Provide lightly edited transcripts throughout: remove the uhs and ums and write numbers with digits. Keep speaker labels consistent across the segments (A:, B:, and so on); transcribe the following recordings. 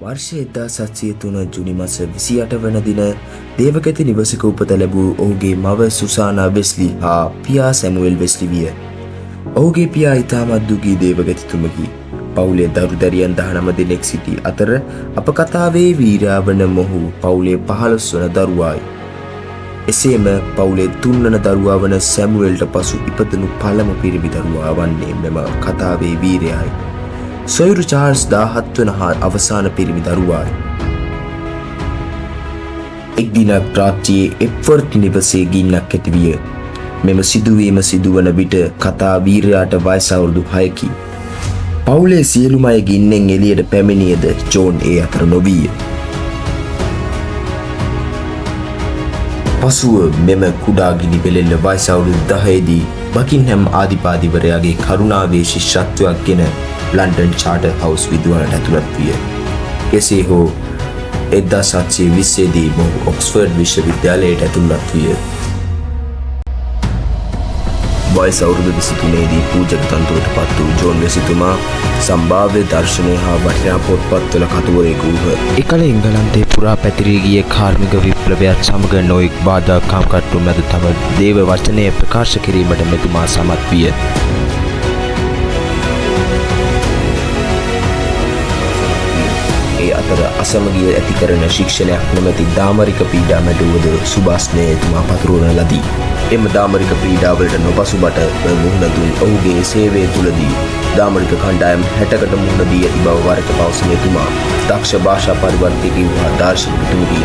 A: වර්ෂ 1703 ජුනි මාස 28 වන දින දේවගති නිවසක උපත ලැබූ ඔහුගේ මව සුසානා වෙස්ලි හා පියා සැමුවෙල් වෙස්ලි විය. ඔහුගේ පියා ඉතාමත් දුගී දේවගතිතුමකි. පවුලේ දරුදරියන් 19 දෙනෙක් සිටි අතර අප කතාවේ වීරයා වන මොහු පවුලේ 15 වන දරුවායි. එසේම පවුලේ 3 වන දරුවා වන සැමුවෙල්ට පසු ඉපදුණු පළමු පිරිමි දරුවා වන්නේ මෙම කතාවේ වීරයායි. සොයුරු චාල්ස් 17 වන හා අවසාන පිරිමි දරුවායි. එක් දිනක් රාත්‍රියේ එඩ්වර්ඩ් නිවසේ ගින්නක් ඇතිවිය. මෙම සිදුවීම සිදුවන විට කතා වීරයාට වයස අවුරුදු 6කි. පවුලේ සියලුම අය ගින්නෙන් එළියට පැමිණියද ජෝන් ඒ අතර නොවිය. පසුව මෙම කුඩා ගිනි පෙළෙල්ල වයස අවුරුදු 10 දී බකින්හැම් ආධිපතිවරයාගේ කරුණාවේ ශිෂ්‍යත්වයක් ගෙන ලන්ඩන් චාටර් හවුස් විදුහලට ඇතුළත් විය. කෙසේ හෝ 1720 දී මොහු ඔක්ස්ෆර්ඩ් විශ්වවිද්‍යාලයට ඇතුළත් විය. වයස අවුරුදු 23 දී පූජක තනතුරට පත් වූ ජෝන් වෙස්ලිතුමා සම්භාව්‍ය දර්ශනය හා වටිනා පොත්පත්වල කතුවරයෙකු වූහ. එකල එංගලන්තයේ පුරා පැතිරී ගිය කාර්මික විප්ලවයත් සමග නොයෙක් බාධා කම්කටොළු මැද තම දේව වචනය ප්‍රකාශ කිරීමට මෙතුමා සමත් විය. ඒ අතර අසමගිය ඇති කරන ශික්ෂණයක් නොමැති දාමරික පීඩා මැඩුවද සුභාස්නය එතුමා පතුරවන ලදී. එම දාමරික පීඩාවලට නොපසුබට මුහුණ දුන් ඔහුගේ සේවය තුළදී දාමරික කණ්ඩායම් 60කට මුහුණ දී ඇති බව වරක පවසන එතුමා දක්ෂ භාෂා පරිවර්තකයෙකු හා දාර්ශනිකයෙකුයි.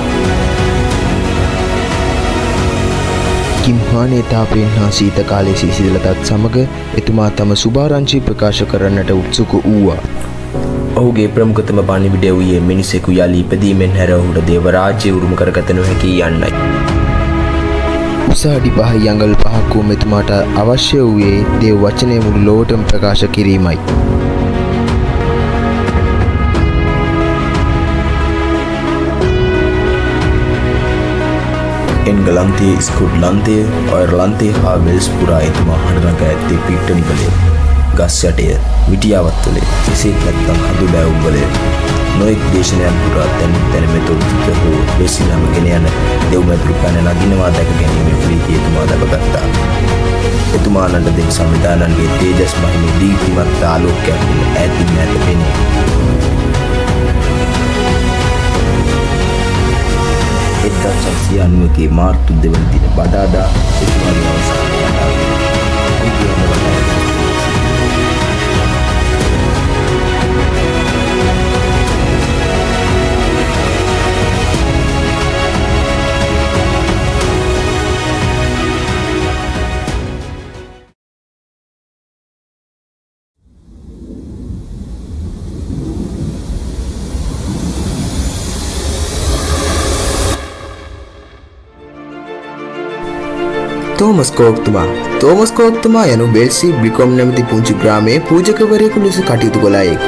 A: කිම්හානේ තාපයෙන් හා සීත කාලයේ සිසිලතත් සමග එතුමා තම සුභාරංචි ප්‍රකාශ කරන්නට උත්සුක වූවා. ඔහුගේ ප්‍රමුඛතම පණිවිඩය වූයේ මිනිසෙකු යලි ඉපදීමෙන් හැර ඔහුට දේව රාජ්‍ය උරුම කරගත නොහැකි යන්නයි. උසාවි 5 යඟල් 5ක් වූ මෙතුමාට අවශ්‍ය වූයේ දේව වචනය මුළු ලොවටම ප්‍රකාශ කිරීමයි. එංගලන්තයේ, ස්කොට්ලන්තයේ, අයර්ලන්තයේ හා වෙල්ස් පුරා එතුමා හඬනගා ඇත්තේ පිට්ටනිවලය, ගස් යටය, මිටියාවත්වල, එසේත් නැත්නම් හඳු බෑවුම්වල නොයෙක් දේශනයන් පුරා තැන මෙතොත් හෝ වෙස්ලි නම ගෙන යන දෙව්මැදුරු පැන නගිනවා දැක ගැනීමේ ප්‍රීතිය එතුමා දබගත්තා. එතුමා නන්ද දෙව් සංවිධානන්ගේ තේජස් මහිම දීප්තිමත් ආලෝකයක් ඈතින් ඈත පෙනේ. 1990 මාර්තු 2 වන දින බදාදා එතුමාගේ අවසාන තෝමස් කෝක්තුමා යනු වෙල්සි බ්‍රිකොම් නැමැති පුංචි ග්‍රාමයේ පූජකවරයෙකු ලෙස කටයුතු කළායෙක්.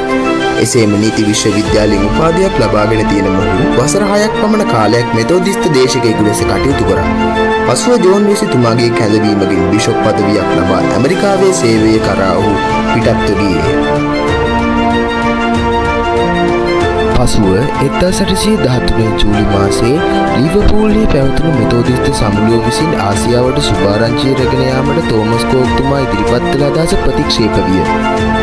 A: එසේම නීති විශ්වවිද්‍යාලයෙන් උපාධියක් ලබාගෙන තියෙන මොහු වසර 6ක් පමණ කාලයක් මෙතෝදිස්ත දේශකයෙකු ලෙස කටයුතු කරා. පසුව ජෝන් වෙස්ලිතුමාගේ කැඳවීමකින් බිෂොප් පදවියක් ලබා ඇමරිකාවේ සේවය කරා ඔහු පිටත්ව ගියේ. පසුව 1813 ජූලි මාසයේ ලිවර්පූල්හි පැවතුණු මෙතෝදිස්ත සමුළුව විසින් ආසියාවට සුභාරංචිය රැගෙන යාමට තෝමස් කෝක්තුමා ඉදිරිපත් කළ අදහස ප්‍රතික්ෂේප විය.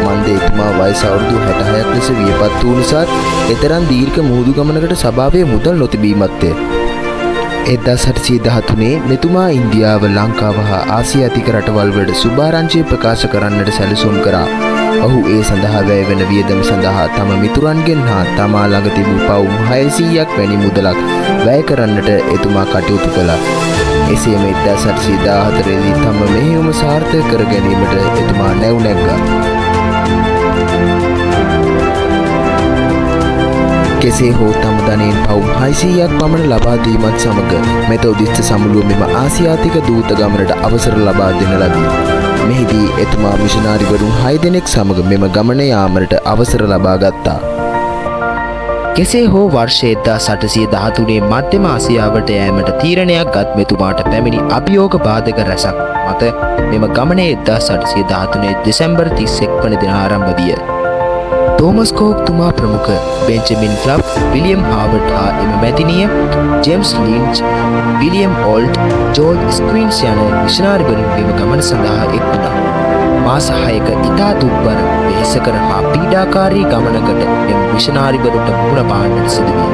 A: මන්ද එතුමා වයස අවුරුදු 66ක් ලෙස වියපත් වූ නිසාත් එතරම් දීර්ඝ මුහුදු ගමනකට සභාවේ මුදල් නොතිබීමත්ය. 1813 මෙතුමා ඉන්දියාව, ලංකාව හා ආසියාතික රටවල් වලට සුභාරංචිය ප්‍රකාශ කරන්නට සැලසුම් කරා. ඔහු ඒ සඳහා වැය වෙන වියදම සඳහා තම මිතුරන්ගෙන් හා තමා ළඟ තිබූ පවුම් 600ක් වැනි මුදලක් වැය කරන්නට එතුමා කටයුතු කළා. එසේම 1814 දී තම මෙහෙයුම සාර්ථක කර ගැනීමට එතුමා නැව් නැග්ගා. කෙසේ හෝ තම ධනයෙන් පවුම් 600ක් පමණ ලබා දීමත් සමග මෙතෝදිස්ත සමුළුව මෙම ආසියාතික දූත ගමනට අවසර ලබා දෙන ලදී. මෙහිදී එතුමා මිෂනාරිවරුන් 6 දෙනෙක් සමග මෙම ගමන යාමට අවසර ලබා ගත්තා. කෙසේ හෝ වර්ෂ 1813 මධ්‍යම ආසියාවට යෑමට තීරණයක් ගත් මෙතුමාට පැමිණි අභියෝග බාධක රැසක් මත මෙම ගමන 1813 දෙසැම්බර් 31 වන දින ආරම්භ විය. තෝමස් කෝක් තුමා ප්‍රමුඛ බෙන්ජමින් ක්ලබ් විලියම් හාවර්ඩ් හා එම මැතිනිය ජේම්ස් ලින්ච් විලියම් ඕල්ට් ජෝර්ජ් ස්ක්වින්ස් යන මිෂනාරිවරුන් මෙම ගමන සඳහා එක් වුණා. මාස 6ක ඉතා දුක්බර වෙහෙසකර හා පීඩාකාරී ගමනකට එම මිෂනාරිවරුන්ට මුහුණ පාන්නට සිදුවිය.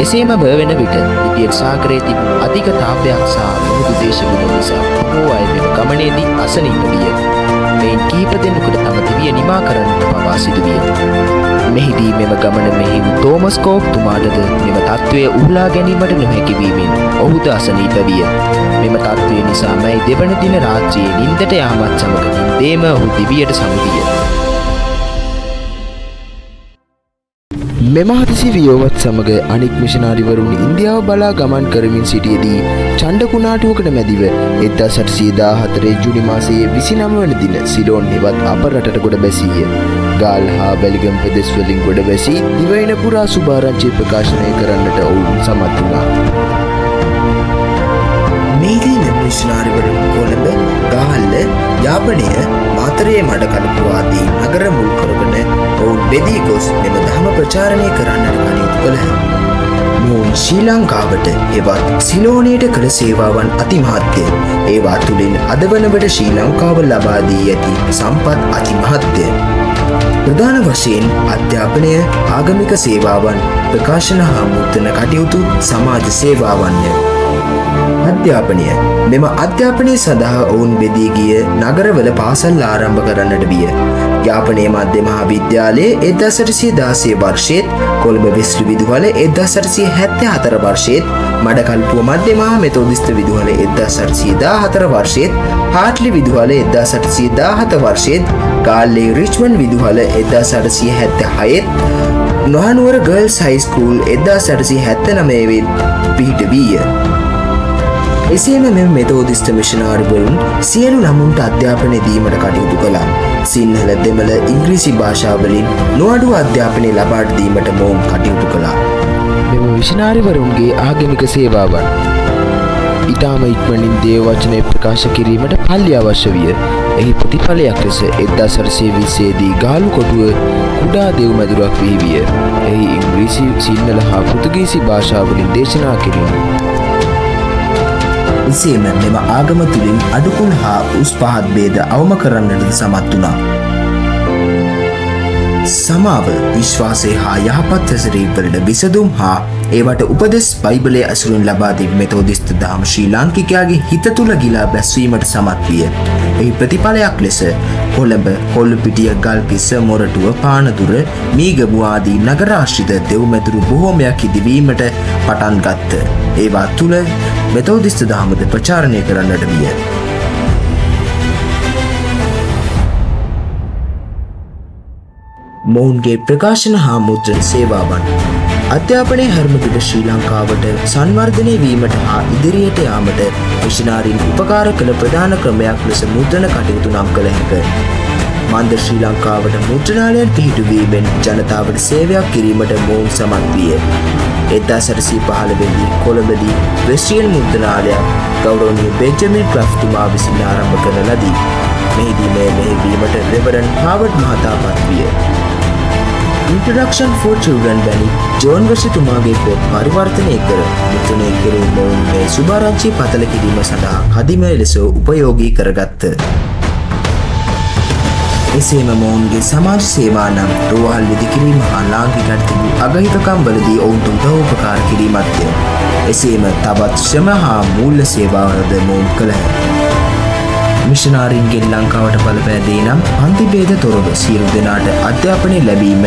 A: එසේම බවෙන විට ඉදිරියට සාගරයේ තිබූ අධික තාපයක් සහ මුහුදු දේශගුණ නිසා බොහෝ අය මෙම ගමනේදී අසනීප විය. මෙයින් කීප දෙනෙකුට තම දිවිය නිමා කරන්නට පවා සිදුවිය. මෙහිදී මෙම ගමන මෙහි තෝමස් කෝක් තුමාටද මෙම තත්ත්වය උහුලා ගැනීමට නොහැකි වීමෙන් ඔහුද අසනීප විය. මෙම තත්ත්වය නිසා මැයි දෙවන දින රාත්‍රියේ නිින්දට යාමත් සමග නිින්දේම ඔහු දිවියට සමුදිය. මෙම හදිසි වියෝවත් සමග අනික් මිෂනාරිවරුන් ඉන්දියාව බලා ගමන් කරමින් සිටියේදී ඡණ්ඩ කුණාටුවකට මැදිව 1814 ජූනි මාසයේ 29 වන දින සිලෝන් හෙවත් අප රටට ගොඩ බැසීය. ගාල් හා වැලිගම් ප්‍රදේශ වලින් ගොඩ බැසී දිවයින පුරා සුභාරංචි ප්‍රකාශනය කරන්නට ඔවුන් සමත් වුණා. මේදී මෙම මිෂනාරිවරුන් කොළඹ, ගාල්ල, යාපනය, මාතරයේ මඩකලපුව ආදී නගර මුල් කරගෙන ඔවුන් බෙදී ගොස් මෙම ධර්ම ප්‍රචාරණය කරන්නට කටයුතු කළහ. මොවුන් ශ්‍රී ලංකාවට එවත් සිලෝනයට කළ සේවාවන් අතිමහත්ය. ඒවා තුළින් අද වන විට ශ්‍රී ලංකාව ලබා දී ඇති සම්පත් අතිමහත්ය. ප්‍රධාන වශයෙන් අධ්‍යාපනය, ආගමික සේවාවන්, ප්‍රකාශන හා මුද්‍රණ කටයුතු, සමාජ සේවාවන්ය. අධ්‍යාපනය මෙම අධ්‍යාපනය සඳහා ඔවුන් බෙදී ගිය නගරවල පාසල් ආරම්භ කරන්නට විය. යාපනයේ මධ්‍ය මහා විද්‍යාලයේ 1816 වර්ෂයේත්, කොළඹ විශ්ව විදුහල 1874 වර්ෂයේත්, මඩකල්පුව මධ්‍ය මහා මෙතෝදිස්ත විදුහල 1814 වර්ෂයේත්, හාට්ලි විදුහල 1817 වර්ෂයේත්, ගාල්ලේ රිච්මන්ඩ් විදුහල 1876ත්, නොහනුවර ගර්ල්ස් හයිස්කූල් 1879 පිහිට වීය. එසේම මෙම මෙතෝදිස්ත මිෂනාරිවරුන් සියලු ළමුන්ට අධ්‍යාපනය දීමට කටයුතු කළා. සිංහල, දෙමළ, ඉංග්‍රීසි භාෂාවලින් නොඅඩු අධ්‍යාපනය ලබා දීමට මොවුන් කටයුතු කළා. මෙම මිෂනාරිවරුන්ගේ ආගමික සේවාවන් ඊටම ඉක්මනින් දේව වචනය ප්‍රකාශ කිරීමට පල්ලි අවශ්‍ය විය. එහි ප්‍රතිඵලයක් ලෙස 1820 දී ගාලු කොටුව කුඩා දෙව් මැදුරක් විහිවිය. එහි ඉංග්‍රීසි, සිංහල හා පෘතුගීසි භාෂාවලින් දේශනා කිරීම. එසේම මෙම ආගම තුළින් අඩුකුල් හා උස් පහත් භේද අවම කරන්නට සමත් වුණා. සමාව, විශ්වාසය හා යහපත් හැසිරීම වලට විසඳුම් හා ඒවට උපදෙස් බයිබලයේ ඇසුරින් ලබා දී මෙතෝදිස්ත දහම ශ්‍රී ලාංකිකයාගේ හිත තුළ ගිලා බැස්වීමට සමත් විය. එහි ප්‍රතිඵලයක් ලෙස කොළඹ, කොල්ලුපිටිය, ගල්කිස්ස, මොරටුව, පානදුර, මීගමු ආදී නගර ආශ්‍රිත දෙව්මැදුරු බොහෝමයක් ඉදිවීමට පටන් ගත්ත. ඒවා තුළ මෙතෝදිස්ත දහමද ප්‍රචාරණය කරන්නට විය. මොවුන්ගේ ප්‍රකාශන හා මුද්‍රණ සේවාවන් අධ්‍යාපනය හැරමිට ශ්‍රී ලංකාවට සංවර්ධනය වීමට හා ඉදිරියට යාමට මිෂනාරීන් උපකාර කළ ප්‍රධාන ක්‍රමයක් ලෙස මුද්‍රණ කටයුතු නම් කළ හැක. මන්ද ශ්‍රී ලංකාවට මුද්‍රණාලයන් පිහිටුවීමෙන් ජනතාවට සේවයක් කිරීමට මොවුන් සමත් විය. 1815 දී කොළඹදී වෙස්ට්‍රියන් මුද්‍රණාලයක් ගෞරවනීය බෙන්ජමින් ක්ලෆ් තුමා විසින් ආරම්භ කරන ලදී. මෙහිදී මේ මෙහෙයවීමට රෙවරන්ඩ් හාවර්ඩ් මහතා පත් විය. Introduction for Children වැනි ජෝන් වර්ෂිතුමාගේ පොත් පරිවර්තනය කර මුද්‍රණය කෙරෙන මොවුන් මේ සුභාරංචි පතල කිරීම සඳහා කදිම ලෙස උපයෝගී කරගත්ත. එසේම මොවුන්ගේ සමාජ සේවා නම් රෝහල් විදිකිරීම හා ලාංකිකයන්ට තිබූ අගහිතකම් වලදී ඔවුන්ට උදව් උපකාර කිරීමත්ය. එසේම තවත් ශ්‍රම හා මූල්‍ය සේවාවද මොවුන් කළහ. මිෂනාරීන්ගෙන් ලංකාවට බලපෑදී නම් පන්ති භේද තොරව සියලු දෙනාට අධ්‍යාපනය ලැබීම,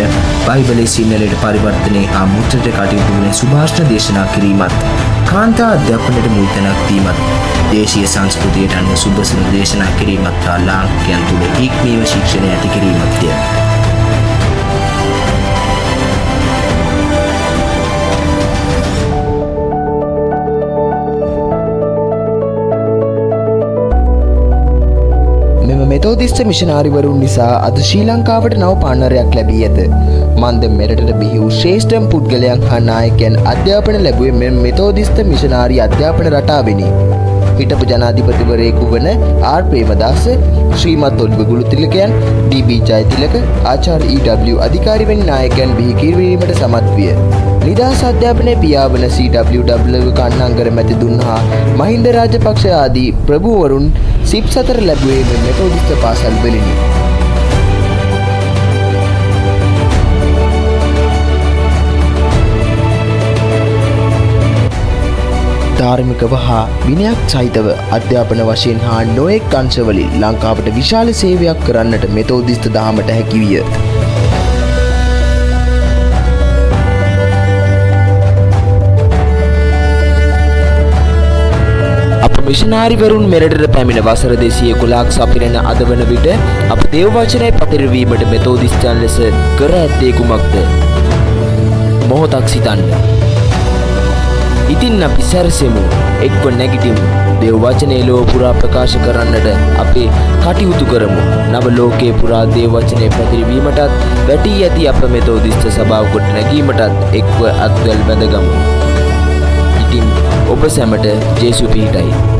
A: බයිබලයේ සිංහලයට පරිවර්තනය හා මුද්‍රණයට කටයුතු වන සුභාෂ්ණ දේශනා කිරීමත්, කාන්තා අධ්‍යාපනයට මුල් තැනක් දීමත්, දේශීය සංස්කෘතියට අනුව සුබසන දේශනා කිරීමත් හා ලාංකිකයන් තුළ ඉක්මීම ශික්ෂණය ඇති කිරීමත්ය. මෙතෝදිස්ත මිෂනාරිවරුන් නිසා අද ශ්‍රී ලංකාවට නව පාන්නරයක් ලැබී ඇත. මන්ද මෙරටට බිහි වූ ශ්‍රේෂ්ඨම පුද්ගලයන් හා නායකයන් අධ්‍යාපන ලැබුවේ මෙම මෙතෝදිස්ත මිෂනාරි අධ්‍යාපන රටාවෙනි.
B: හිටපු ජනාධිපතිවරයෙකු වන ආර් ප්‍රේමදාස, ශ්‍රීමත් ඔලිව ගුළුතිලකයන්, ඩී.බී. ජයතිලක, ආචාර්ය ඊ.ඩබ්ලිව්. අධිකාරී වැනි නායකයන් බිහි කිරීමට සමත් විය. නිදහස් අධ්‍යාපනයේ පියා වන සී.ඩබ්ලිව්. කන්නංගර මැතිතුන් හා මහින්ද රාජපක්ෂ ආදී ප්‍රභූවරුන් සිප් 4 ලැබුවේ මෙතෝදිස්ත පාසල් වලිනි. ධාර්මිකව හා විනයක් සහිතව අධ්‍යාපන වශයෙන් හා නොයෙක් අංශවලින් ලංකාවට විශාල සේවයක් කරන්නට මෙතෝදිස්ත දහමට හැකි විය. අප මිෂනාරිවරුන් මෙරටට පැමිණ වසර 211ක් සපිරෙන අද වන විට අප දේව වචනය පතිරවීමට මෙතෝදිස්තයන් ලෙස කර ඇත්තේ කුමක්ද? මොහොතක් සිතන්න. ඉතින් අපි සැරසෙමු, එක්ව නැගිටිමු, දේව වචනේ ලෝක පුරා ප්‍රකාශ කරන්නට අපි කටයුතු කරමු. නව ලෝකේ පුරා දේව වචනේ පැතිරවීමටත් වැටී ඇති අප මෙතෝදිස්ත සභාව කොට නැගීමටත් එක්ව අත්වැල් බැඳගමු. ඉතින් ඔබ සැමට ජේසු පිහිටයි.